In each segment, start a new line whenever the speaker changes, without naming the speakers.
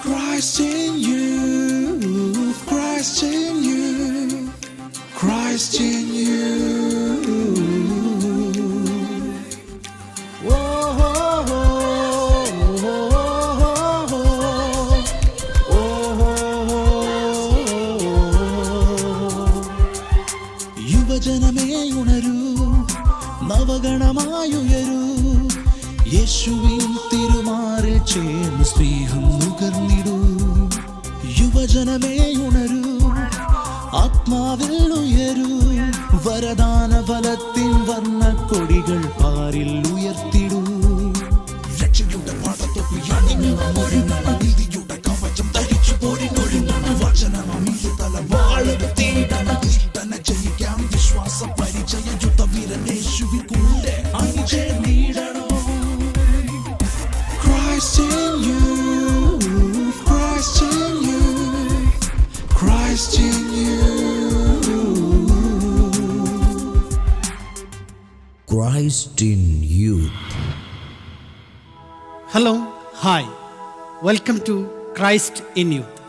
Christ in you, Christ in you, Christ in you. യുവജനമേ ഉണരൂ, നവഗണമായുയരൂ, യേശുവിൻ തിരുമാറിൽ ചേർന്ന് സ്നേഹം നുകർന്നിടൂ. യുവജനമേ ഉണരൂ, ആത്മാവിൽ ഉയരൂ, വരദാന ഫലത്തിൻ വർണ്ണക്കൊടികൾ പാരിൽ ഉയർത്തിടൂ. രക്ഷയുടെ പാദത്തൊപ്പി അണിഞ്ഞു നാമൊരുങ്ങണം, നീതിയുടെ കവചം ധരിച്ചു പോരിനൊരുങ്ങണം, വചനമീതു തലവാളെടുത്തിടണം, ദുഷ്ടനെ ജയിക്കാം വിശ്വാസ പരിചയ യുദ്ധവീരൻ യേശുവിൻ കൂടെ അണിചേർന്നിടണം. Christ in you, Christ in you, Christ in you.
Christ in youth.
Hello, hi, welcome to Christ in youth.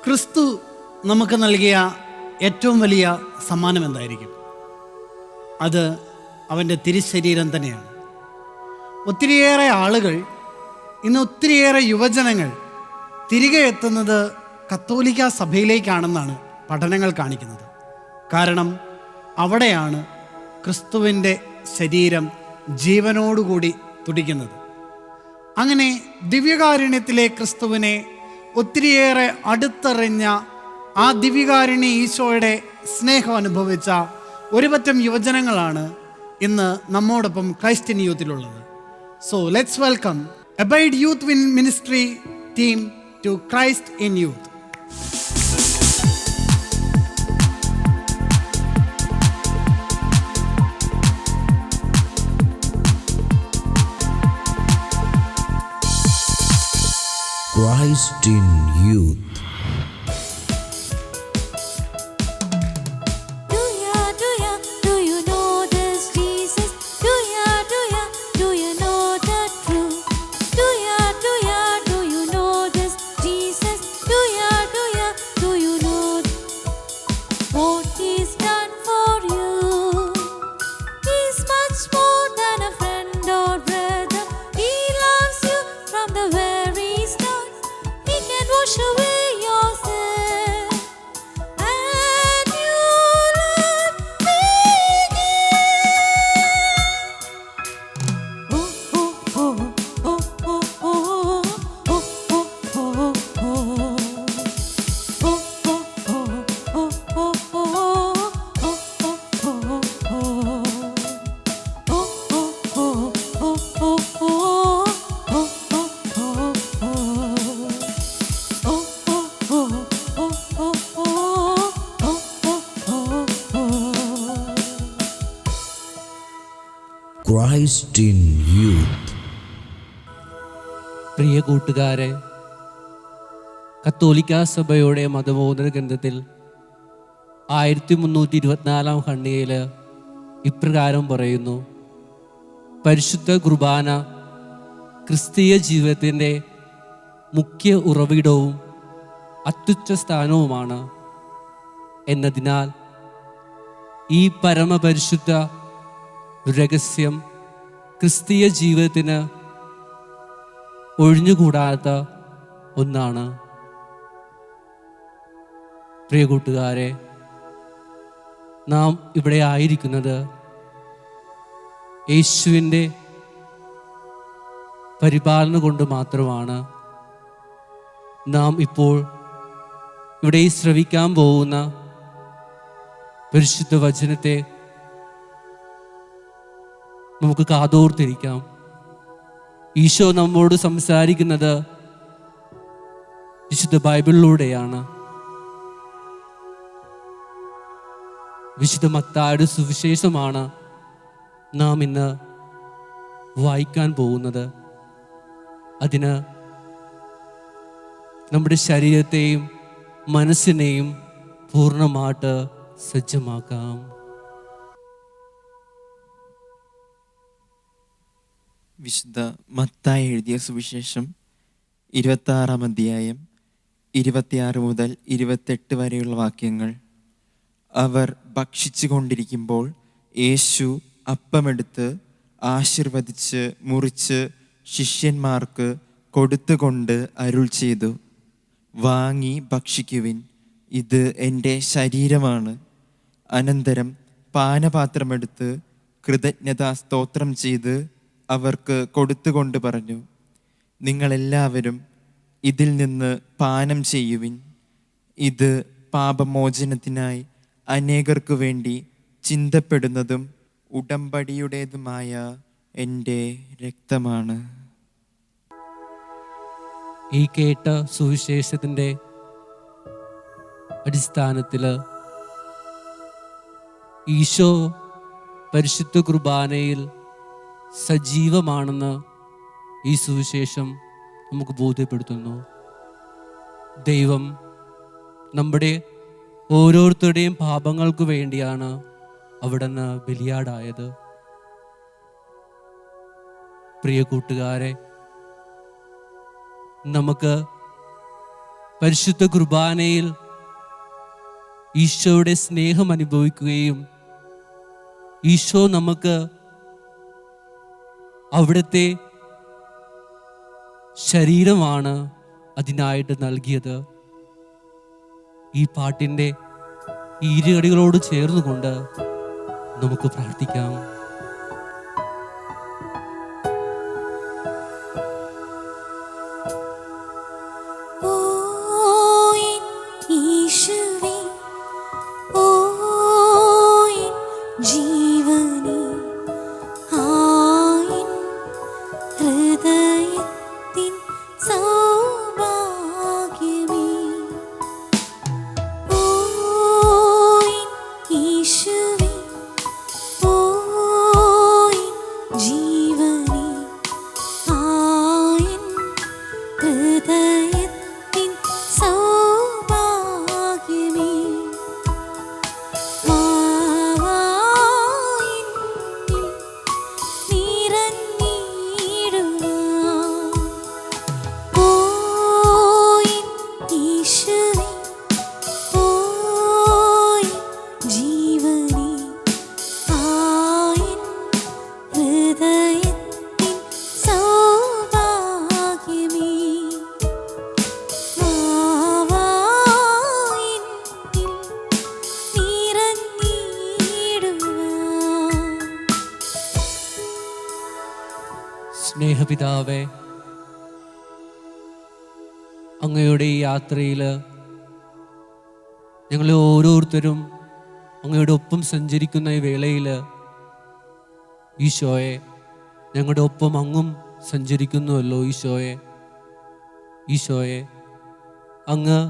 ക്രിസ്തു നമുക്ക് നൽകിയ ഏറ്റവും വലിയ സമ്മാനം എന്തായിരിക്കും? അത് അവൻ്റെ തിരുശരീരം തന്നെയാണ്. ഒത്തിരിയേറെ ആളുകൾ, ഇന്ന് ഒത്തിരിയേറെ യുവജനങ്ങൾ തിരികെ എത്തുന്നത് കത്തോലിക്ക സഭയിലേക്കാണെന്നാണ് പഠനങ്ങൾ കാണിക്കുന്നത്. കാരണം അവിടെയാണ് ക്രിസ്തുവിൻ്റെ ശരീരം ജീവനോടുകൂടി തുടിക്കുന്നത്. അങ്ങനെ ദിവ്യകാരുണ്യത്തിലെ ക്രിസ്തുവിനെ ഒത്തിരിയേറെ അടുത്തറിഞ്ഞ, ആ ദിവ്യകാരുണ്യ ഈശോയുടെ സ്നേഹം അനുഭവിച്ച ഒരുപറ്റം യുവജനങ്ങളാണ് ഇന്ന് നമ്മോടൊപ്പം ക്രൈസ്റ്റ് ഇൻ യൂത്തിലുള്ളത്. So let's welcome Abide Youth Ministry team to Christ in Youth.
Christ in youth. Christ in youth.
പ്രിയ കൂട്ടുകാരെ, കത്തോലിക്ക സഭയുടെ മതബോധന ഗ്രന്ഥത്തിൽ 1324 ഖണ്ഡികയിൽ ഇപ്രകാരം പറയുന്നു: പരിശുദ്ധ കുർബാന ക്രിസ്തീയ ജീവിതത്തിൻ്റെ മുഖ്യ ഉറവിടവും അത്യുച്ച സ്ഥാനവുമാണ് എന്നതിനാൽ ഈ പരമപരിശുദ്ധ രഹസ്യം ക്രിസ്തീയ ജീവിതത്തിന് ഒഴിഞ്ഞുകൂടാത്ത ഒന്നാണ്. പ്രിയ കൂട്ടുകാരെ, നാം ഇവിടെ ആയിരിക്കുന്നത് യേശുവിൻ്റെ പരിപാലന കൊണ്ട് മാത്രമാണ്. നാം ഇപ്പോൾ ഇവിടെ ശ്രവിക്കാൻ പോകുന്ന പരിശുദ്ധ വചനത്തെ നമുക്ക് കാതോർത്തിരിക്കാം. ഈശോ നമ്മോട് സംസാരിക്കുന്നത് വിശുദ്ധ ബൈബിളിലൂടെയാണ്. വിശുദ്ധ മത്തായിയുടെ സുവിശേഷമാണ് നാം ഇന്ന് വായിക്കാൻ പോകുന്നത്. അതിന് നമ്മുടെ ശരീരത്തെയും മനസ്സിനെയും പൂർണ്ണമായിട്ട് സജ്ജമാക്കാം.
വിശുദ്ധ മത്തായി എഴുതിയ സുവിശേഷം 26 അധ്യായം 26 മുതൽ 28 വരെയുള്ള വാക്യങ്ങൾ. അവർ ഭക്ഷിച്ചു കൊണ്ടിരിക്കുമ്പോൾ യേശു അപ്പമെടുത്ത് ആശീർവദിച്ച് മുറിച്ച് ശിഷ്യന്മാർക്ക് കൊടുത്തുകൊണ്ട് അരുൾ ചെയ്തു, വാങ്ങി ഭക്ഷിക്കുവിൻ, ഇത് എൻ്റെ ശരീരമാണ്. അനന്തരം പാനപാത്രമെടുത്ത് കൃതജ്ഞതാ സ്തോത്രം ചെയ്ത് അവർക്ക് കൊടുത്തുകൊണ്ട് പറഞ്ഞു, നിങ്ങളെല്ലാവരും ഇതിൽ നിന്ന് പാനം ചെയ്യുവിൻ. ഇത് പാപമോചനത്തിനായി അനേകർക്കു വേണ്ടി ചിന്തപ്പെടുന്നതും ഉടമ്പടിയുടേതുമായ എൻ്റെ രക്തമാണ്.
ഈ കേട്ട സുവിശേഷത്തിൻ്റെ അടിസ്ഥാനത്തിൽ ഈശോ പരിശുദ്ധ കുർബാനയിൽ സജീവമാണെന്ന് ഈ സുവിശേഷം നമുക്ക് ബോധ്യപ്പെടുത്തുന്നു. ദൈവം നമ്മുടെ ഓരോരുത്തരുടെയും പാപങ്ങൾക്ക് വേണ്ടിയാണ് അവിടുന്ന് ബലിയാടായത്. പ്രിയ കൂട്ടുകാരെ, നമുക്ക് പരിശുദ്ധ കുർബാനയിൽ ഈശോയുടെ സ്നേഹം അനുഭവിക്കുകയും ഈശോ നമുക്ക് അവിടുത്തെ ശരീരമാണ് അതിനായിട്ട് നൽകിയത്. ഈ പാട്ടിൻ്റെ ഈരടികളോട് ചേർന്നുകൊണ്ട് നമുക്ക് പ്രാർത്ഥിക്കാം. സ്നേഹപിതാവേ, അങ്ങയുടെ ഈ യാത്രയിൽ ഞങ്ങൾ ഓരോരുത്തരും അങ്ങയുടെ ഒപ്പം സഞ്ചരിക്കുന്ന ഈ വേളയിൽ ഈശോയെ, ഞങ്ങളുടെ ഒപ്പം അങ്ങും സഞ്ചരിക്കുന്നുവല്ലോ ഈശോയെ. ഈശോയെ, അങ്ങ്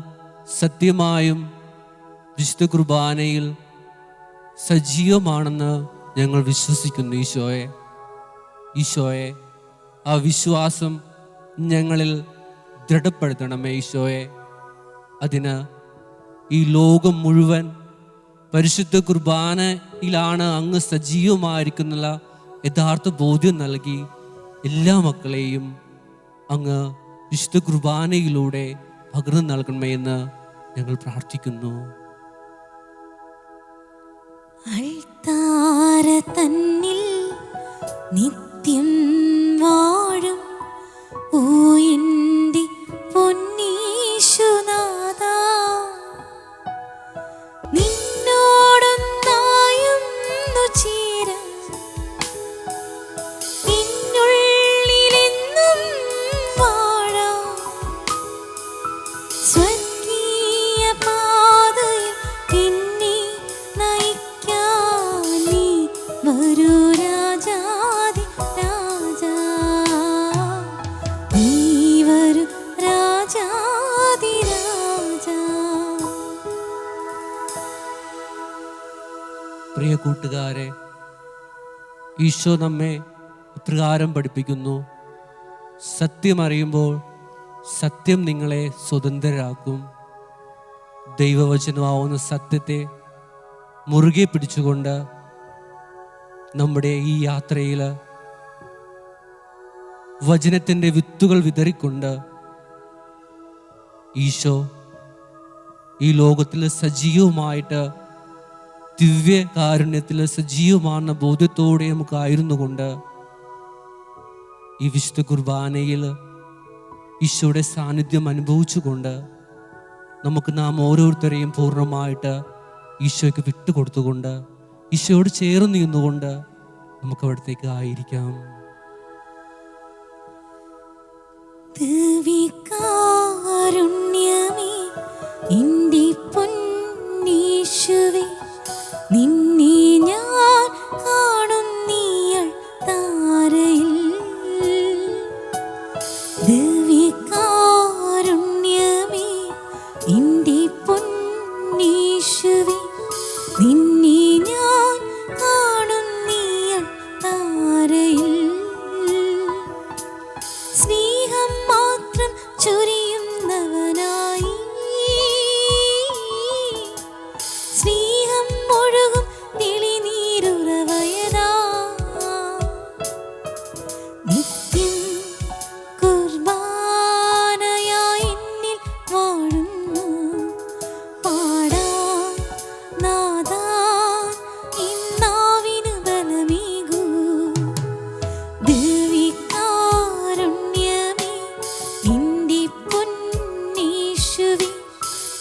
സത്യമായും വിശുദ്ധ കുർബാനയിൽ സജീവമാണെന്ന് ഞങ്ങൾ വിശ്വസിക്കുന്നു ഈശോയെ. ഈശോയെ, ആ വിശ്വാസം ഞങ്ങളിൽ ദൃഢപ്പെടുത്തണമേ ഈശോയെ. അതിന് ഈ ലോകം മുഴുവൻ പരിശുദ്ധ കുർബാനയിലാണ് അങ്ങ് സജീവമായിരിക്കുന്നുള്ള യഥാർത്ഥ ബോധ്യം നൽകി എല്ലാ മക്കളെയും അങ്ങ് വിശുദ്ധ കുർബാനയിലൂടെ പകർന്നു നൽകണമേ എന്ന് ഞങ്ങൾ പ്രാർത്ഥിക്കുന്നു.
അൾത്താര തന്നിൽ നിത്യം വാഴും ഓ എൻ്റെ പൊന്നീശുനാഥാ, നിന്നോടൊന്നായൊന്നു ചേരാൻ നിന്നുള്ളിലെന്നും വാഴാം. സ്വർഗീയ പാതയിൽ എന്നെ നയിക്കാൻ നീ വരൂ രാജാതി രാജാ, നീ വരൂ രാജാതി രാജാ.
പ്രിയ കൂട്ടുകാരെ, ഈശോ നമ്മെ ഇപ്രകാരം പഠിപ്പിക്കുന്നു: സത്യമറിയുമ്പോൾ സത്യം നിങ്ങളെ സ്വതന്ത്രരാക്കും. ദൈവവചനമാവുന്ന സത്യത്തെ മുറുകെ പിടിച്ചുകൊണ്ട് നമ്മുടെ ഈ യാത്രയിൽ വചനത്തിൻ്റെ വിത്തുകൾ വിതറിക്കൊണ്ട് ഈശോ ഈ ലോകത്തിൽ സജീവമായിട്ട് ദിവ്യകാരുണ്യത്തിൽ സജീവமான ബോധ്യത്തോടെ നമുക്കായിരുന്നു കൊണ്ട് ഈ വിശുദ്ധ കുർബാനയിൽ ഈശോയുടെ സാന്നിധ്യം അനുഭവിച്ചുകൊണ്ട് നമുക്ക് നാം ഓരോരുത്തരെയും പൂർണ്ണമായിട്ട് ഈശോയ്ക്ക് വിട്ടുകൊടുത്തുകൊണ്ട് ഈശോയോട് ചേർന്ന് നിന്നുകൊണ്ട് നമുക്ക് അവിടത്തേക്ക് ആയിരിക്കാം.
ദിവ്യകാരുണ്യമേ എൻ്റെ പൊന്നീശുവേ, നിന്നെ ഞാൻ കാണുന്നീയൾ താരയിൽ. ദിവ്യകാരുണ്യമേ എൻ്റെ പൊന്നീശുവേ, നിന്നെ ഞാൻ കാണുന്നീയൾ താരയിൽ. സ്നേഹം മാത്രം ചൊരിയുന്നവനായി, സ്നേഹം ഒഴുകും തെളിനീരുറവയതാ. നിത്യം കുർബാനയായി എന്നിൽ വാഴുന്നു. പാടാം നാഥാ ഇന്നാവിന് ബലമേകൂ. ദിവ്യകാരുണ്യമേ എൻ്റെ പൊന്നീശുവേ,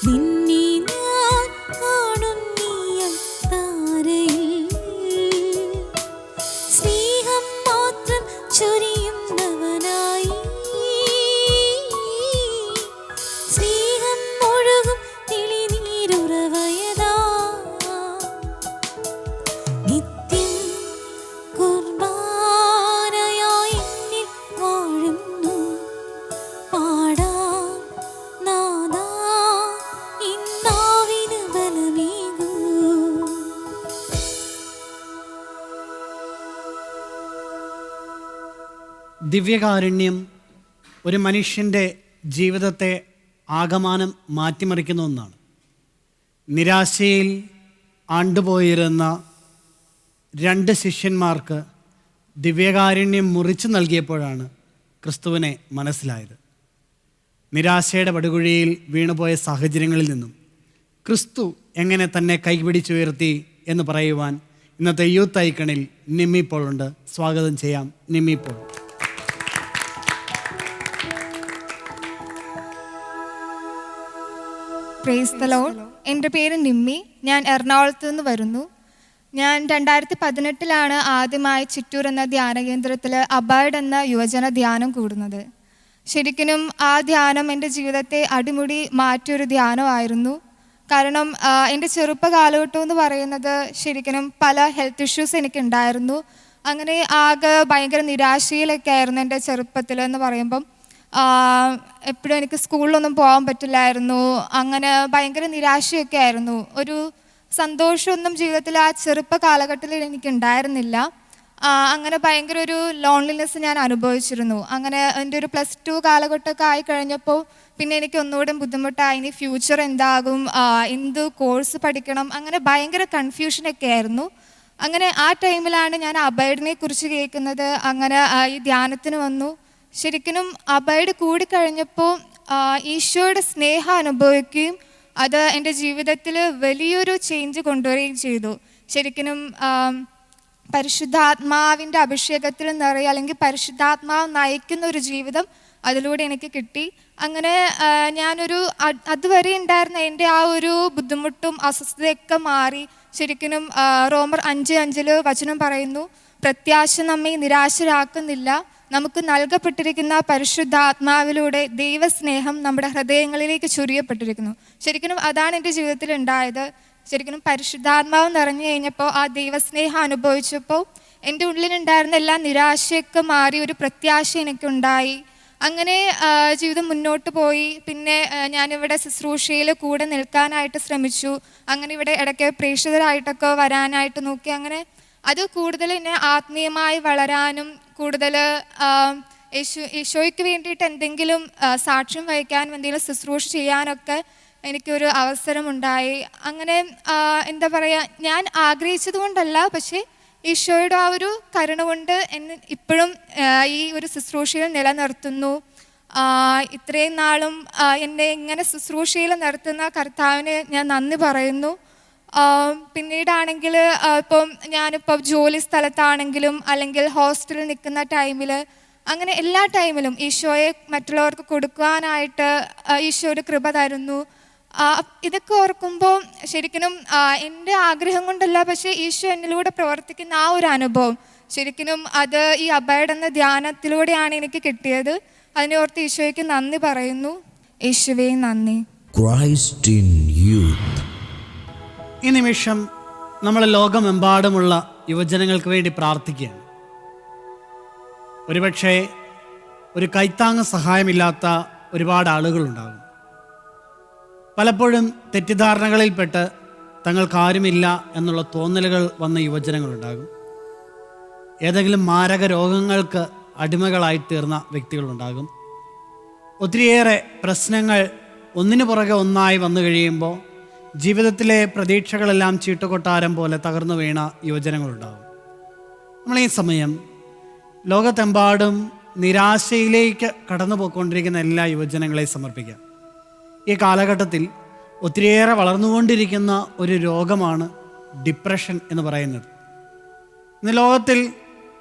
നിന്നെ ഞാൻ കാണുന്നീയൾ താരയിൽ. സ്നേഹം മാത്രം ചൊരിയുന്നവനായി, സ്നേഹം ഒഴുകും തെളിനീരുറവയതാ. നിത്യം കുർബാനയായി എന്നിൽ വാഴുന്നു. പാടാം നാഥാ ഇന്നാവിന് ബലമേകൂ.
ദിവ്യകാരുണ്യം ഒരു മനുഷ്യൻ്റെ ജീവിതത്തെ ആകമാനം മാറ്റിമറിക്കുന്ന ഒന്നാണ്. നിരാശയിൽ ആണ്ടുപോയിരുന്ന 2 ശിഷ്യന്മാർക്ക് ദിവ്യകാരുണ്യം മുറിച്ചു നൽകിയപ്പോഴാണ് ക്രിസ്തുവിനെ മനസ്സിലായത്. നിരാശയുടെ പടുകുഴിയിൽ വീണുപോയ സാഹചര്യങ്ങളിൽ നിന്നും ക്രിസ്തു എങ്ങനെ തന്നെ കൈപിടിച്ചുയർത്തി എന്ന് പറയുവാൻ ഇന്നത്തെ യൂത്ത് ഐക്കണിൽ നിമ്മി പോൾ ഉണ്ട്. സ്വാഗതം ചെയ്യാം Nimmi Paul.
Praise the lord. എൻ്റെ പേര് നിമ്മി. ഞാൻ എറണാകുളത്ത് നിന്ന് വരുന്നു. ഞാൻ 2018 ആദ്യമായി ചിറ്റൂർ എന്ന ധ്യാന കേന്ദ്രത്തിൽ അബൈഡ് എന്ന യുവജന ധ്യാനം കൂടുന്നത്. ശരിക്കും ആ ധ്യാനം എൻ്റെ ജീവിതത്തെ അടിമുടി മാറ്റിയൊരു ധ്യാനമായിരുന്നു. കാരണം എൻ്റെ ചെറുപ്പ കാലഘട്ടം എന്ന് പറയുന്നത് ശരിക്കും പല ഹെൽത്ത് ഇഷ്യൂസ് എനിക്കുണ്ടായിരുന്നു. അങ്ങനെ ആകെ ഭയങ്കര നിരാശയിലൊക്കെ ആയിരുന്നു എൻ്റെ ചെറുപ്പത്തിൽ എന്ന് പറയുമ്പം. എപ്പോഴും എനിക്ക് സ്കൂളിലൊന്നും പോകാൻ പറ്റില്ലായിരുന്നു. അങ്ങനെ ഭയങ്കര നിരാശയൊക്കെ ആയിരുന്നു. ഒരു സന്തോഷമൊന്നും ജീവിതത്തിൽ ആ ചെറുപ്പ കാലഘട്ടത്തിൽ എനിക്കുണ്ടായിരുന്നില്ല. അങ്ങനെ ഭയങ്കര ഒരു ലോൺലിനെസ് ഞാൻ അനുഭവിച്ചിരുന്നു. അങ്ങനെ എൻ്റെ ഒരു +2 കാലഘട്ടമൊക്കെ ആയി കഴിഞ്ഞപ്പോൾ പിന്നെ എനിക്ക് ഒന്നുകൂടെ ബുദ്ധിമുട്ടായി. ഇനി ഫ്യൂച്ചർ എന്താകും, എന്ത് കോഴ്സ് പഠിക്കണം, അങ്ങനെ ഭയങ്കര കൺഫ്യൂഷനൊക്കെ ആയിരുന്നു. അങ്ങനെ ആ ടൈമിലാണ് ഞാൻ അബൈഡിനെ കുറിച്ച് കേൾക്കുന്നത്. അങ്ങനെ ഈ ധ്യാനത്തിന് വന്നു. ശരിക്കും അബൈഡ് കൂടിക്കഴിഞ്ഞപ്പോൾ ഈശോയുടെ സ്നേഹം അനുഭവിക്കുകയും അത് എൻ്റെ ജീവിതത്തിൽ വലിയൊരു ചേഞ്ച് കൊണ്ടുവരികയും ചെയ്തു. ശരിക്കും പരിശുദ്ധാത്മാവിൻ്റെ അഭിഷേകത്തിൽ നിറയുക, അല്ലെങ്കിൽ പരിശുദ്ധാത്മാവ് നയിക്കുന്ന ഒരു ജീവിതം അതിലൂടെ എനിക്ക് കിട്ടി. അങ്ങനെ ഞാനൊരു അതുവരെ ഉണ്ടായിരുന്ന എൻ്റെ ആ ഒരു ബുദ്ധിമുട്ടും അസ്വസ്ഥതയൊക്കെ മാറി. ശരിക്കും റോമർ 5:5 വചനം പറയുന്നു, പ്രത്യാശ നമ്മെ നിരാശരാക്കുന്നില്ല, നമുക്ക് നൽകപ്പെട്ടിരിക്കുന്ന പരിശുദ്ധാത്മാവിലൂടെ ദൈവസ്നേഹം നമ്മുടെ ഹൃദയങ്ങളിലേക്ക് ചൊരിയപ്പെട്ടിരിക്കുന്നു. ശരിക്കും അതാണ് എൻ്റെ ജീവിതത്തിൽ ഉണ്ടായത്. ശരിക്കും പരിശുദ്ധാത്മാവ് നിറഞ്ഞു കഴിഞ്ഞപ്പോൾ ആ ദൈവസ്നേഹം അനുഭവിച്ചപ്പോൾ എൻ്റെ ഉള്ളിലുണ്ടായിരുന്ന എല്ലാ നിരാശയൊക്കെ മാറി ഒരു പ്രത്യാശ എനിക്കുണ്ടായി. അങ്ങനെ ജീവിതം മുന്നോട്ട് പോയി. പിന്നെ ഞാനിവിടെ ശുശ്രൂഷയിൽ കൂടെ നിൽക്കാനായിട്ട് ശ്രമിച്ചു. അങ്ങനെ ഇവിടെ ഇടയ്ക്ക് പ്രേക്ഷിതരായിട്ടൊക്കെ വരാനായിട്ട് നോക്കി. അങ്ങനെ അത് കൂടുതൽ എന്നെ ആത്മീയമായി വളരാനും കൂടുതൽ ഈശോയ്ക്ക് വേണ്ടിയിട്ട് എന്തെങ്കിലും സാക്ഷ്യം വഹിക്കാനും എന്തെങ്കിലും ശുശ്രൂഷ ചെയ്യാനൊക്കെ എനിക്കൊരു അവസരമുണ്ടായി. അങ്ങനെ എന്താ പറയുക, ഞാൻ ആഗ്രഹിച്ചത് കൊണ്ടല്ല, പക്ഷേ ഈശോയുടെ ആ ഒരു കരുണ കൊണ്ട് എന്നെ ഇപ്പോഴും ഈ ഒരു ശുശ്രൂഷയിൽ നിലനിർത്തുന്നു. ഇത്രയും നാളും എന്നെ ഇങ്ങനെ ശുശ്രൂഷയിൽ നിർത്തുന്ന കർത്താവിന് ഞാൻ നന്ദി പറയുന്നു. പിന്നീടാണെങ്കിൽ ഇപ്പം ഞാനിപ്പോൾ ജോലി സ്ഥലത്താണെങ്കിലും അല്ലെങ്കിൽ ഹോസ്റ്റലിൽ നിൽക്കുന്ന ടൈമിൽ അങ്ങനെ എല്ലാ ടൈമിലും ഈശോയെ മറ്റുള്ളവർക്ക് കൊടുക്കാനായിട്ട് ഈശോ ഒരു കൃപ തരുന്നു. ഇതൊക്കെ ഓർക്കുമ്പോൾ ശരിക്കും എൻ്റെ ആഗ്രഹം കൊണ്ടല്ല, പക്ഷേ ഈശോ എന്നിലൂടെ പ്രവർത്തിക്കുന്ന ആ ഒരു അനുഭവം ശരിക്കും അത് ഈ അബൈഡ് എന്ന ധ്യാനത്തിലൂടെയാണ് എനിക്ക് കിട്ടിയത്. അതിനെ ഓർത്ത് ഈശോയ്ക്ക് നന്ദി പറയുന്നു. യേശുവേ നന്ദി.
Christ in youth.
ഈ നിമിഷം നമ്മൾ ലോകമെമ്പാടുമുള്ള യുവജനങ്ങൾക്ക് വേണ്ടി പ്രാർത്ഥിക്കുകയാണ്. ഒരുപക്ഷെ ഒരു കൈത്താങ്ങ് സഹായമില്ലാത്ത ഒരുപാട് ആളുകളുണ്ടാകും. പലപ്പോഴും തെറ്റിദ്ധാരണകളിൽപ്പെട്ട് തങ്ങൾക്കാരുമില്ല എന്നുള്ള തോന്നലുകൾ വന്ന യുവജനങ്ങളുണ്ടാകും. ഏതെങ്കിലും മാരക രോഗങ്ങൾക്ക് അടിമകളായി തീർന്ന വ്യക്തികളുണ്ടാകും. ഒത്തിരിയേറെ പ്രശ്നങ്ങൾ ഒന്നിനു പുറകെ ഒന്നായി വന്നു കഴിയുമ്പോൾ ജീവിതത്തിലെ പ്രതീക്ഷകളെല്ലാം ചീട്ടുകൊട്ടാരം പോലെ തകർന്നു വീണ യുവജനങ്ങളുണ്ടാകും. നമ്മൾ ഈ സമയം ലോകത്തെമ്പാടും നിരാശയിലേക്ക് കടന്നു പോയിക്കൊണ്ടിരിക്കുന്ന എല്ലാ യുവജനങ്ങളെയും സമർപ്പിക്കാം. ഈ കാലഘട്ടത്തിൽ ഒത്തിരിയേറെ വളർന്നുകൊണ്ടിരിക്കുന്ന ഒരു രോഗമാണ് ഡിപ്രഷൻ എന്ന് പറയുന്നത്. ഇന്ന് ലോകത്തിൽ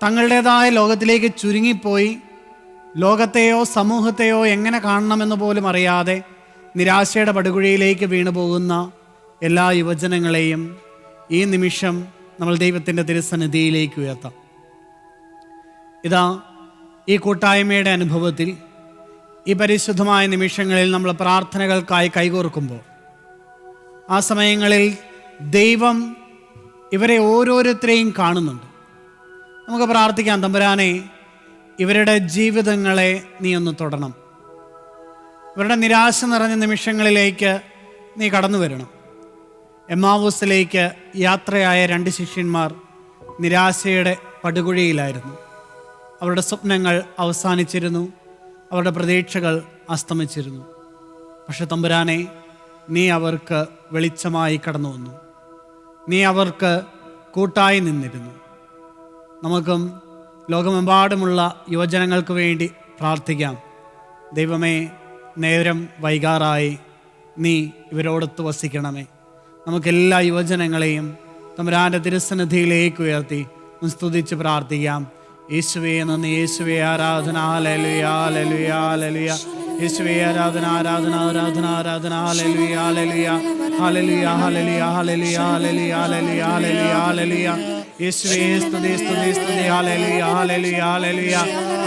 തങ്ങളുടേതായ ലോകത്തിലേക്ക് ചുരുങ്ങിപ്പോയി ലോകത്തെയോ സമൂഹത്തെയോ എങ്ങനെ കാണണമെന്ന് പോലും അറിയാതെ നിരാശയുടെ പടുകുഴിയിലേക്ക് വീണു പോകുന്ന എല്ലാ യുവജനങ്ങളെയും ഈ നിമിഷം നമ്മൾ ദൈവത്തിൻ്റെ തിരുസന്നിധിയിലേക്ക് ഉയർത്താം. ഇതാ ഈ കൂട്ടായ്മയുടെ അനുഭവത്തിൽ ഈ പരിശുദ്ധമായ നിമിഷങ്ങളിൽ നമ്മൾ പ്രാർത്ഥനകൾക്കായി കൈകോർക്കുമ്പോൾ ആ സമയങ്ങളിൽ ദൈവം ഇവരെ ഓരോരുത്തരെയും കാണുന്നുണ്ട്. നമുക്ക് പ്രാർത്ഥിക്കാം, തമ്പുരാനെ ഇവരുടെ ജീവിതങ്ങളെ നീ ഒന്ന് തൊടണം. ഇവരുടെ നിരാശ നിറഞ്ഞ നിമിഷങ്ങളിലേക്ക് നീ കടന്നു വരണം. എമ്മാവൂസിലേക്ക് യാത്രയായ 2 ശിഷ്യന്മാർ നിരാശയുടെ പടുകുഴിയിലായിരുന്നു. അവരുടെ സ്വപ്നങ്ങൾ അവസാനിച്ചിരുന്നു, അവരുടെ പ്രതീക്ഷകൾ അസ്തമിച്ചിരുന്നു. പക്ഷെ തമ്പുരാനെ നീ അവർക്ക് വെളിച്ചമായി കടന്നു വന്നു. നീ അവർക്ക് കൂട്ടായി നിന്നിരുന്നു. നമുക്കും ലോകമെമ്പാടുമുള്ള യുവജനങ്ങൾക്ക് വേണ്ടി പ്രാർത്ഥിക്കാം. ദൈവമേ, നേരം വൈകാറായി, നീ ഇവരോടൊത്ത് വസിക്കണമേ. നമുക്കെല്ലാ യുവജനങ്ങളെയും തമ്പുരാൻ്റെ തിരുസന്നിധിയിലേക്ക് ഉയർത്തി സ്തുതിച്ച് പ്രാർത്ഥിക്കാം. യേശുവേ നന്ദി, യേശുവേ ആരാധന, ഹല്ലേലൂയ ഹല്ലേലൂയ ഹല്ലേലൂയ. യേശുവേ ആരാധന ആരാധന ആരാധന ആരാധന, hallelujah hallelujah hallelujah hallelujah hallelujah hallelujah hallelujah hallelujah hallelujah. യേശുവേ സ്തുതി സ്തുതി സ്തുതി, hallelujah hallelujah hallelujah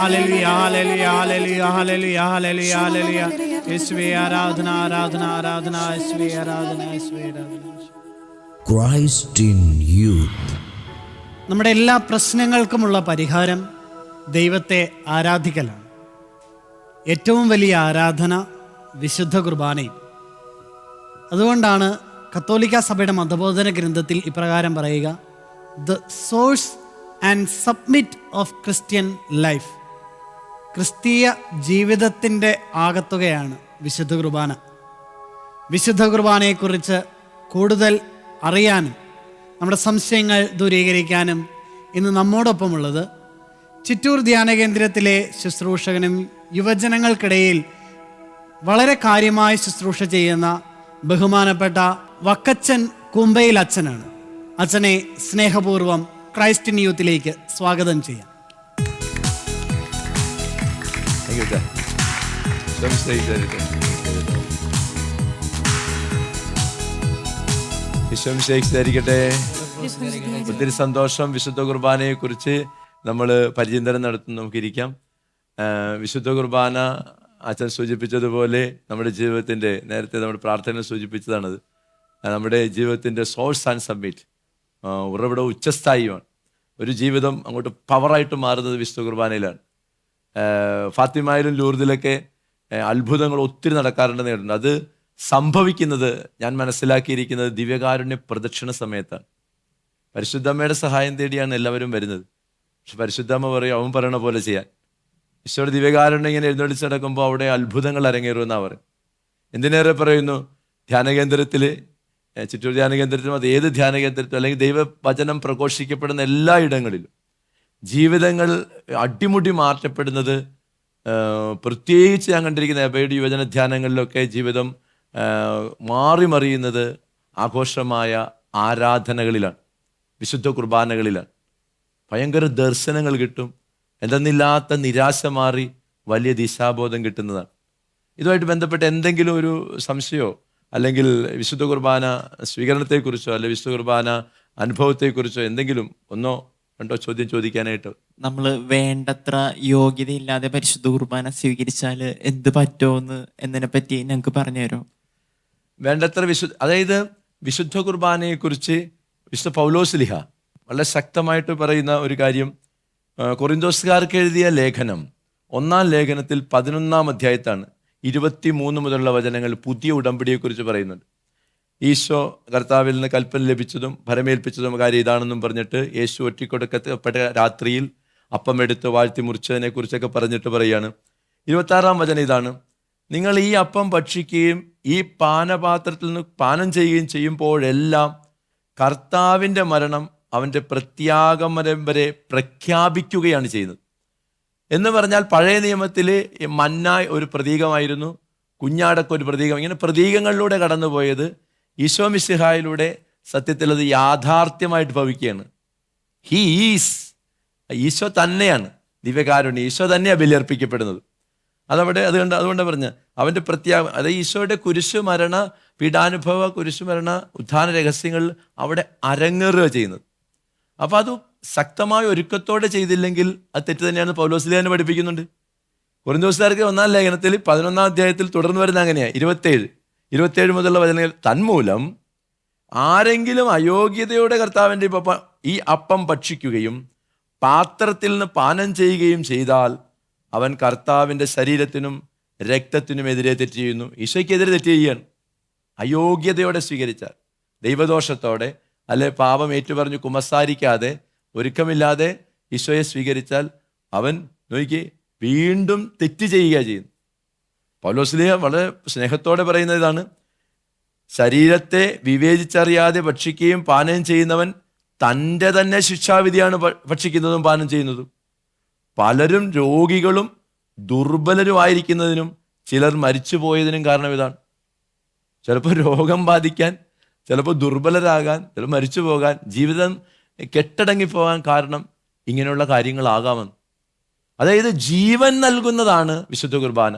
hallelujah hallelujah hallelujah hallelujah hallelujah hallelujah. യേശുവേ ആരാധന ആരാധന ആരാധന, യേശുവേ ആരാധന യേശുവേ ആരാധന.
Christ in youth.
നമ്മുടെ എല്ലാ പ്രശ്നങ്ങൾക്കുമുള്ള പരിഹാരം ദൈവത്തെ ആരാധിക്കലാണ്. ഏറ്റവും വലിയ ആരാധന വിശുദ്ധ കുർബാനയും. അതുകൊണ്ടാണ് കത്തോലിക്ക സഭയുടെ മതബോധന ഗ്രന്ഥത്തിൽ ഇപ്രകാരം പറയുക: the source and submit of Christian life. ക്രിസ്തീയ ജീവിതത്തിൻ്റെ ആകത്തുകയാണ് വിശുദ്ധ കുർബാന. വിശുദ്ധ കുർബാനയെക്കുറിച്ച് കൂടുതൽ അറിയാനും നമ്മുടെ സംശയങ്ങൾ ദൂരീകരിക്കാനും ഇന്ന് നമ്മോടൊപ്പമുള്ളത് ചിറ്റൂർ ധ്യാന കേന്ദ്രത്തിലെ ശുശ്രൂഷകനും യുവജനങ്ങൾക്കിടയിൽ വളരെ കാര്യമായി ശുശ്രൂഷ ചെയ്യുന്ന ബഹുമാനപ്പെട്ട വക്കച്ചൻ കുമ്പയിൽ അച്ഛനാണ്. അച്ഛനെ സ്നേഹപൂർവ്വം ക്രൈസ്റ്റ് ഇൻ യൂത്തിലേക്ക് സ്വാഗതം ചെയ്യാം.
ായിരിക്കട്ടെ. ഒത്തിരി സന്തോഷം. വിശുദ്ധ കുർബാനയെ കുറിച്ച് നമ്മൾ പരിചിന്തനം നടത്തുന്ന നമുക്കിരിക്കാം. വിശുദ്ധ കുർബാന അച്ഛൻ സൂചിപ്പിച്ചതുപോലെ നമ്മുടെ ജീവിതത്തിൻ്റെ, നേരത്തെ നമ്മുടെ പ്രാർത്ഥന സൂചിപ്പിച്ചതാണത്, നമ്മുടെ ജീവിതത്തിൻ്റെ സോഴ്സ് ആൻഡ് സബ്മിറ്റ്, ഉറവിടവും ഉച്ചസ്ഥായിയുമാണ്. ഒരു ജീവിതം അങ്ങോട്ട് പവറായിട്ട് മാറുന്നത് വിശുദ്ധ കുർബാനയിലാണ്. ഫാത്തിമയിലും ലൂർദിലൊക്കെ അത്ഭുതങ്ങൾ ഒത്തിരി നടക്കാറുണ്ടെന്ന് കേട്ടിട്ടുണ്ട്. അത് സംഭവിക്കുന്നത് ഞാൻ മനസ്സിലാക്കിയിരിക്കുന്നത് ദിവ്യകാരുണ്യ പ്രദക്ഷിണ സമയത്താണ്. പരിശുദ്ധമ്മയുടെ സഹായം തേടിയാണ് എല്ലാവരും വരുന്നത്. പക്ഷെ പരിശുദ്ധമ്മ പറയും, അവൻ പറയണ പോലെ ചെയ്യാൻ. ഈശോയുടെ ദിവ്യകാരുണ്യം ഇങ്ങനെ എഴുന്നള്ളിച്ച് നടക്കുമ്പോൾ അവിടെ അത്ഭുതങ്ങൾ അരങ്ങേറുമെന്നാണ് പറയും. എന്തിനേറെ പറയുന്നു, ധ്യാനകേന്ദ്രത്തിൽ ചിറ്റൂർ ധ്യാന കേന്ദ്രത്തിലും അത് ഏത് ധ്യാന കേന്ദ്രത്തിലും അല്ലെങ്കിൽ ദൈവവചനം പ്രഘോഷിക്കപ്പെടുന്ന എല്ലാ ഇടങ്ങളിലും ജീവിതങ്ങൾ അടിമുടി മാറ്റപ്പെടുന്നത്, പ്രത്യേകിച്ച് ഞാൻ കണ്ടിരിക്കുന്ന എബയുടെ യുവജന ധ്യാനങ്ങളിലൊക്കെ ജീവിതം മാറി മറിയുന്നത് ആഘോഷമായ ആരാധനകളിലാണ്, വിശുദ്ധ കുർബാനകളിലാണ്. ഭയങ്കര ദർശനങ്ങൾ കിട്ടും, എന്തെന്നില്ലാത്ത നിരാശ മാറി വലിയ ദിശാബോധം കിട്ടുന്നതാണ്. ഇതുമായിട്ട് ബന്ധപ്പെട്ട് എന്തെങ്കിലും ഒരു സംശയമോ അല്ലെങ്കിൽ വിശുദ്ധ കുർബാന സ്വീകരണത്തെക്കുറിച്ചോ അല്ലെങ്കിൽ വിശുദ്ധ കുർബാന അനുഭവത്തെക്കുറിച്ചോ എന്തെങ്കിലും ഒന്നോ രണ്ടോ ചോദ്യം ചോദിക്കാനായിട്ട്?
നമ്മൾ വേണ്ടത്ര യോഗ്യതയില്ലാതെ പരിശുദ്ധ കുർബാന സ്വീകരിച്ചാൽ എന്ത് പറ്റുമെന്ന് എന്നതിനെ പറ്റി ഞങ്ങൾക്ക് പറഞ്ഞു തരുമോ?
വേണ്ടത്ര അതായത് വിശുദ്ധ കുർബാനയെക്കുറിച്ച് വിശുദ്ധ പൗലോസ്ലിഹ വളരെ ശക്തമായിട്ട് പറയുന്ന ഒരു കാര്യം, കൊറിന്തോസുകാർക്ക് എഴുതിയ ലേഖനം 1-ാം ലേഖനത്തിൽ 11-ാം അധ്യായത്താണ് 23 മുതലുള്ള വചനങ്ങൾ പുതിയ ഉടമ്പടിയെക്കുറിച്ച് പറയുന്നുണ്ട്. ഈശോ കർത്താവിൽ നിന്ന് കൽപ്പന ലഭിച്ചതും ഭരമേൽപ്പിച്ചതും കാര്യം ഇതാണെന്നും പറഞ്ഞിട്ട് യേശു ഒറ്റിക്കൊടുക്കപ്പെട്ട രാത്രിയിൽ അപ്പം എടുത്ത് വാഴ്ത്തി മുറിച്ചതിനെ കുറിച്ചൊക്കെ പറഞ്ഞിട്ട് പറയാണ്. 26-ാം വചനം ഇതാണ്: നിങ്ങൾ ഈ അപ്പം ഭക്ഷിക്കുകയും ഈ പാനപാത്രത്തിൽ നിന്ന് പാനം ചെയ്യുകയും ചെയ്യുമ്പോഴെല്ലാം കർത്താവിൻ്റെ മരണം അവൻ്റെ പ്രത്യാഗമനം വരെ പ്രഖ്യാപിക്കുകയാണ് ചെയ്യുന്നത്. എന്ന് പറഞ്ഞാൽ പഴയ നിയമത്തിൽ മന്ന ഒരു പ്രതീകമായിരുന്നു, കുഞ്ഞാടൊക്കെ ഒരു പ്രതീകം. ഇങ്ങനെ പ്രതീകങ്ങളിലൂടെ കടന്നുപോയത് ഈശോ മിശിഹായിലൂടെ സത്യത്തിൽ അത് യാഥാർത്ഥ്യമായിട്ട് ഭവിക്കുകയാണ്. ഈശോ തന്നെയാണ് ദിവ്യകാരുണ്യം, ഈശോ തന്നെയാണ് ബലിയർപ്പിക്കപ്പെടുന്നത്. അതുകൊണ്ട് പറഞ്ഞ് അവൻ്റെ അതായത് ഈശോയുടെ കുരിശുമരണ പീഡാനുഭവ കുരിശുമരണ ഉത്ഥാന രഹസ്യങ്ങൾ അവിടെ അരങ്ങേറുക ചെയ്യുന്നത്. അപ്പോൾ അത് ശക്തമായ ഒരുക്കത്തോടെ ചെയ്തില്ലെങ്കിൽ അത് തെറ്റ് തന്നെയാണ് പൗലോസ്ലീഹ തന്നെ പഠിപ്പിക്കുന്നുണ്ട്. കൊരിന്തോസുകാർക്ക് 1-ാം ലേഖനത്തിൽ 11-ാം അധ്യായത്തിൽ തുടർന്ന് വരുന്ന അങ്ങനെയാണ് 27 മുതലുള്ള വചനങ്ങൾ: തന്മൂലം ആരെങ്കിലും അയോഗ്യതയോടെ കർത്താവിൻ്റെ ഈ അപ്പം ഭക്ഷിക്കുകയും പാത്രത്തിൽ നിന്ന് പാനം ചെയ്യുകയും ചെയ്താൽ അവൻ കർത്താവിൻ്റെ ശരീരത്തിനും രക്തത്തിനും എതിരെ തെറ്റ് ചെയ്യുന്നു. ഈശോയ്ക്കെതിരെ തെറ്റ് ചെയ്യുകയാണ്. അയോഗ്യതയോടെ സ്വീകരിച്ചാൽ, ദൈവദോഷത്തോടെ അല്ലെ പാപം ഏറ്റുപറഞ്ഞു കുമ്പസാരിക്കാതെ ഒരുക്കമില്ലാതെ ഈശോയെ സ്വീകരിച്ചാൽ അവൻ നോക്കി വീണ്ടും തെറ്റ് ചെയ്യുക ചെയ്യുന്നു. പൗലോസ്ലീഹ വളരെ സ്നേഹത്തോടെ പറയുന്ന ഇതാണ്: ശരീരത്തെ വിവേചിച്ചറിയാതെ ഭക്ഷിക്കുകയും പാനം ചെയ്യുന്നവൻ തൻ്റെ തന്നെ ശിക്ഷാവിധിയാണ് ഭക്ഷിക്കുന്നതും പാനം ചെയ്യുന്നതും. പലരും രോഗികളും ദുർബലരുമായിരിക്കുന്നതിനും ചിലർ മരിച്ചു പോയതിനും കാരണം ഇതാണ്. ചിലപ്പോൾ രോഗം ബാധിക്കാൻ, ചിലപ്പോൾ ദുർബലരാകാൻ, ചിലപ്പോൾ മരിച്ചു പോകാൻ, ജീവിതം കെട്ടടങ്ങിപ്പോകാൻ കാരണം ഇങ്ങനെയുള്ള കാര്യങ്ങളാകാമെന്ന്. അതായത് ജീവൻ നൽകുന്നതാണ് വിശുദ്ധ കുർബാന.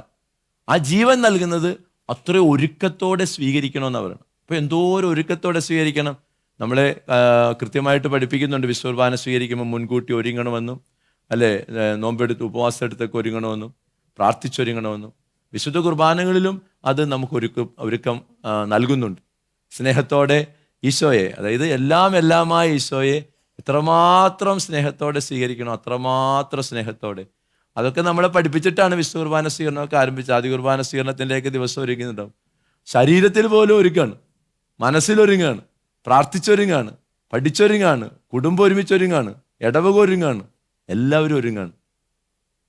ആ ജീവൻ നൽകുന്നത് അത്ര ഒരുക്കത്തോടെ സ്വീകരിക്കണമെന്ന് പറയണം. അപ്പോൾ എന്തോരം ഒരുക്കത്തോടെ സ്വീകരിക്കണം. നമ്മളെ കൃത്യമായിട്ട് പഠിപ്പിക്കുന്നുണ്ട്. വിശുദ്ധ കുർബാന സ്വീകരിക്കുമ്പോൾ മുൻകൂട്ടി ഒരുങ്ങണമെന്നും, അല്ലേ, നോമ്പെടുത്ത് ഉപവാസം എടുത്തൊക്കെ ഒരുങ്ങണമെന്നും പ്രാർത്ഥിച്ചൊരുങ്ങണമെന്നും. വിശുദ്ധ കുർബാനകളിലും അത് നമുക്ക് ഒരുക്കം നൽകുന്നുണ്ട്. സ്നേഹത്തോടെ ഈശോയെ, അതായത് എല്ലാമായ ഈശോയെ എത്രമാത്രം സ്നേഹത്തോടെ സ്വീകരിക്കണം, അത്രമാത്രം സ്നേഹത്തോടെ. അതൊക്കെ നമ്മളെ പഠിപ്പിച്ചിട്ടാണ് വിശുദ്ധ കുർബാന സ്വീകരണമൊക്കെ ആരംഭിച്ചത്. ആദ്യ കുർബാന സ്വീകരണത്തിൻ്റെയൊക്കെ ദിവസം ഒരുങ്ങുന്നുണ്ടാവും. ശരീരത്തിൽ പോലും ഒരുക്കാണ്, മനസ്സിലൊരുങ്ങാണ്, പ്രാർത്ഥിച്ചൊരുങ്ങാണ്, പഠിച്ചൊരുങ്ങാണ്, കുടുംബം ഒരുമിച്ചൊരുങ്ങാണ്, ഇടവക ഒരുങ്ങാണ്, എല്ലാവരും ഒരുങ്ങാണ്.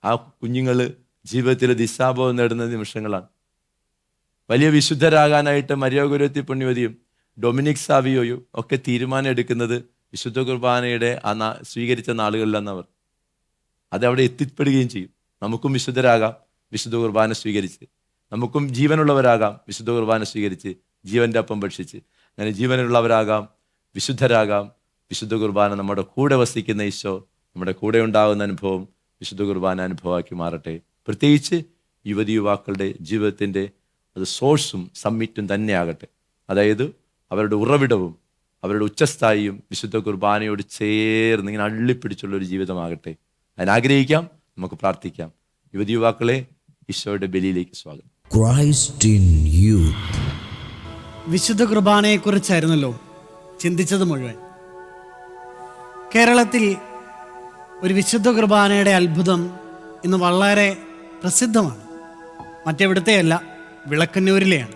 ആ കുഞ്ഞുങ്ങൾ ജീവിതത്തിൽ ദിശാബോധം നേടുന്ന നിമിഷങ്ങളാണ്. വലിയ വിശുദ്ധരാകാനായിട്ട് മരിയ ഗുരുത്തി പുണ്യവതിയും ഡൊമിനിക് സാവിയോയും ഒക്കെ തീരുമാനം എടുക്കുന്നത് വിശുദ്ധ കുർബാനയുടെ സ്വീകരിച്ച നാളുകളിലെന്നവർ അതവിടെ എത്തിപ്പെടുകയും ചെയ്യും. നമുക്കും വിശുദ്ധരാകാം വിശുദ്ധ കുർബാന സ്വീകരിച്ച്, നമുക്കും ജീവനുള്ളവരാകാം വിശുദ്ധ കുർബാന സ്വീകരിച്ച്, ജീവൻ്റെ അപ്പം ഭക്ഷിച്ച്. അങ്ങനെ ജീവനുള്ളവരാകാം, വിശുദ്ധരാകാം. വിശുദ്ധ കുർബാന നമ്മുടെ കൂടെ വസിക്കുന്ന ഈശോ നമ്മുടെ കൂടെ ഉണ്ടാകുന്ന അനുഭവം വിശുദ്ധ കുർബാന അനുഭവമാക്കി മാറട്ടെ. പ്രത്യേകിച്ച് യുവതി യുവാക്കളുടെ ജീവിതത്തിൻ്റെ അത് സോഴ്സും സമ്മിറ്റും തന്നെയാകട്ടെ. അതായത് അവരുടെ ഉറവിടവും അവരുടെ ഉച്ചസ്ഥായിയും വിശുദ്ധ കുർബാനയോട് ചേർന്ന് ഇങ്ങനെ അള്ളിപ്പിടിച്ചുള്ള ഒരു ജീവിതമാകട്ടെ. അതിനാഗ്രഹിക്കാം, നമുക്ക് പ്രാർത്ഥിക്കാം. യുവതി യുവാക്കളെ ഈശോയുടെ ബലിയിലേക്ക് സ്വാഗതം.
Christ in youth.
വിശുദ്ധ കുർബാനയെക്കുറിച്ചായിരുന്നല്ലോ ചിന്തിച്ചത് മുഴുവൻ. കേരളത്തിൽ ഒരു വിശുദ്ധ കുർബാനയുടെ അത്ഭുതം ഇന്ന് വളരെ പ്രസിദ്ധമാണ്. മറ്റെവിടത്തെയല്ല, വിളക്കന്നൂരിലെയാണ്.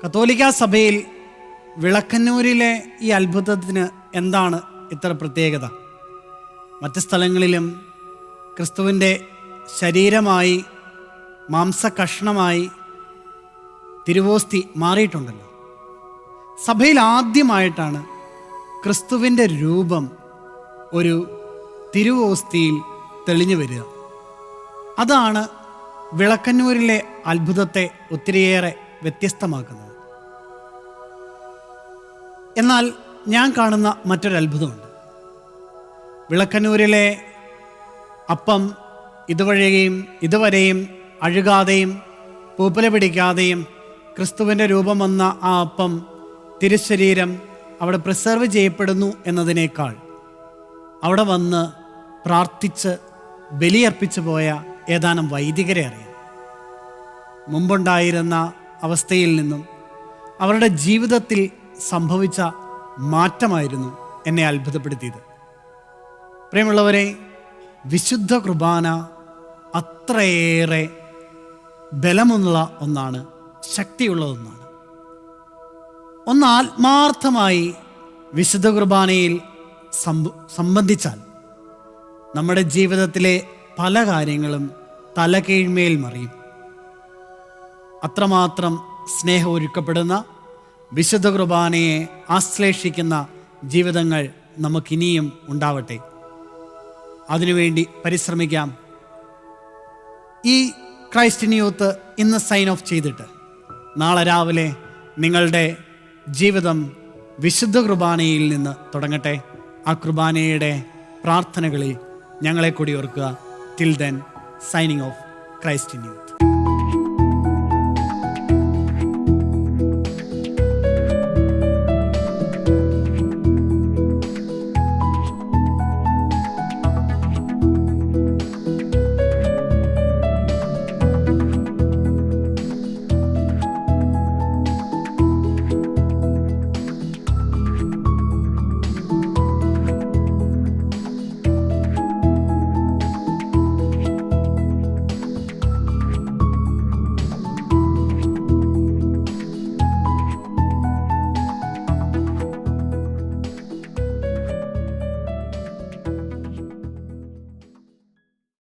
കത്തോലിക്ക സഭയിൽ വിളക്കന്നൂരിലെ ഈ അത്ഭുതത്തിന് എന്താണ് ഇത്ര പ്രത്യേകത? മറ്റ് സ്ഥലങ്ങളിലും ക്രിസ്തുവിൻ്റെ ശരീരമായി മാംസകഷ്ണമായി തിരുവോസ്തി മാറിയിട്ടുണ്ടല്ലോ. സഭയിൽ ആദ്യമായിട്ടാണ് ക്രിസ്തുവിൻ്റെ രൂപം ഒരു തിരുവോസ്തിയിൽ തെളിഞ്ഞു വരിക. അതാണ് വിളക്കന്നൂരിലെ അത്ഭുതത്തെ ഒത്തിരിയേറെ വ്യത്യസ്തമാക്കുന്നത്. എന്നാൽ ഞാൻ കാണുന്ന മറ്റൊരു അത്ഭുതമുണ്ട്. വിളക്കന്നൂരിലെ അപ്പം ഇതുവരെയും അഴുകാതെയും പൂപ്പല പിടിക്കാതെയും ക്രിസ്തുവിൻ്റെ രൂപം വന്ന ആ അപ്പം തിരുശരീരം അവിടെ പ്രിസർവ് ചെയ്യപ്പെടുന്നു എന്നതിനേക്കാൾ അവിടെ വന്ന് പ്രാർത്ഥിച്ച് ബലിയർപ്പിച്ചു പോയ ഏതാനും വൈദികരെ അറിയാം. മുമ്പുണ്ടായിരുന്ന അവസ്ഥയിൽ നിന്നും അവരുടെ ജീവിതത്തിൽ സംഭവിച്ച മാറ്റമായിരുന്നു എന്നെ അത്ഭുതപ്പെടുത്തിയത്. പ്രിയമുള്ളവരെ, വിശുദ്ധ കുർബാന അത്രയേറെ ബലമുള്ള ഒന്നാണ്, ശക്തിയുള്ള ഒന്നാണ്. ഒന്ന് ആത്മാർത്ഥമായി വിശുദ്ധ കുർബാനയിൽ സംബന്ധിച്ചാൽ നമ്മുടെ ജീവിതത്തിലെ പല കാര്യങ്ങളും തലകീഴ്മേൽ മറിയും. അത്രമാത്രം സ്നേഹം ഒരുക്കപ്പെടുന്ന വിശുദ്ധ കുർബാനയെ ആശ്ലേഷിക്കുന്ന ജീവിതങ്ങൾ നമുക്കിനിയും ഉണ്ടാവട്ടെ. അതിനുവേണ്ടി പരിശ്രമിക്കാം. ഈ ക്രൈസ്റ്റ് ഇൻ യൂത്ത് ഇന്ന് സൈൻ ഓഫ് ചെയ്തിട്ട് നാളെ രാവിലെ നിങ്ങളുടെ ജീവിതം വിശുദ്ധ കുർബാനയിൽ നിന്ന് തുടങ്ങട്ടെ. ആ കുർബാനയുടെ പ്രാർത്ഥനകളിൽ ഞങ്ങളെ കൂടി ഓർക്കുക. Till then, signing off, Christ in youth.